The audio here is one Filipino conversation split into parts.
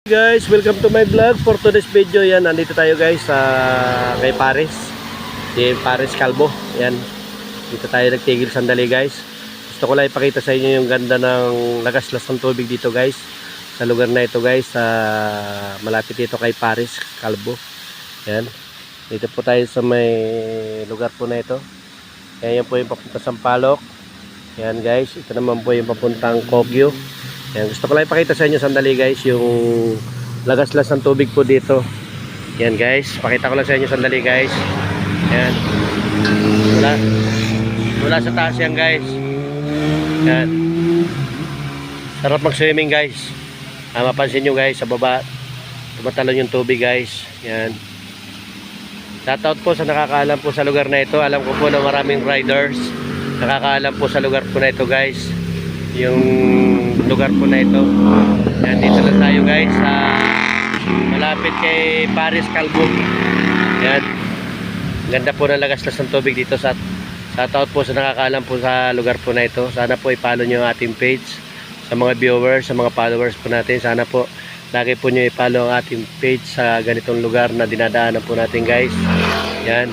Guys, welcome to my vlog. For today's video, yan, nandito tayo guys sa kay Paris, si Paris Calvo. Yan, dito tayo nagtigil sandali guys. Gusto ko lang ipakita sa inyo yung ganda ng lagaslas ng tubig dito guys, sa lugar na ito guys, sa malapit dito kay Paris Calvo. Yan, dito po tayo sa may lugar po na ito. Yan po yung papunta Sampaloc. Yan guys, ito naman po yung papuntang Kogyo. Yan, gusto ko lang ipakita sa inyo sandali guys yung lagaslas ng tubig po dito. Yan guys, pakita ko lang sa inyo sandali guys. Yan, mula sa taas yan guys. Yan, sarap mag swimming guys. Mapansin nyo guys, sa baba tumatalon yung tubig guys. Yan, shoutout po sa nakakaalam po sa lugar na ito. Alam ko po na maraming riders nakakaalam po sa lugar po na ito guys, yung lugar po na ito. Yan, dito lang tayo guys sa malapit kay Paris Calvo. Yan, ganda po ng lagaslas ng tubig dito. Shoutout po sa nakakaalam po sa lugar po na ito. Sana po i-follow nyo ang ating page. Sa mga viewers, sa mga followers po natin, sana po lagi po nyo i-follow ang ating page sa ganitong lugar na dinadaanan po natin guys. Yan,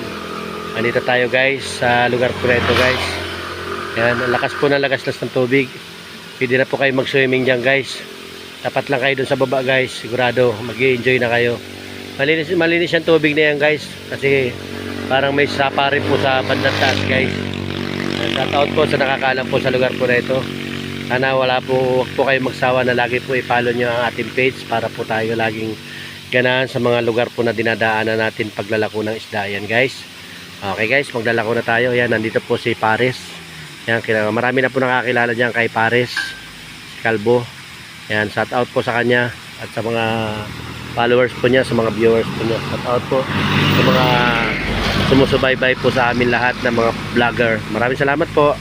andito tayo guys sa lugar po na ito guys. Yan, ang lakas po ng lagaslas ng tubig. Pwede na po kayo mag-swimming dyan guys. Dapat lang kayo dun sa baba guys. Sigurado mag-i-enjoy na kayo. Malinis yung tubig na yan guys. Kasi parang may sapa rin po sa bandang taas guys. Shoutout po sa nakakaalam po sa lugar po na ito. Sana wag po kayo magsawa na lagi po i-follow nyo ang ating page para po tayo laging ganahan sa mga lugar po na dinadaanan natin paglalako ng isda. Yan guys. Okay guys, maglalako na tayo. Yan, nandito po si Paris. Yan, marami na po nakakilala dyan kay Paris Calvo. Yan, shout out po sa kanya at sa mga followers po niya, sa mga viewers po niya. Shout out po sa mga sumusubaybay po sa amin lahat ng mga vlogger. Maraming salamat po.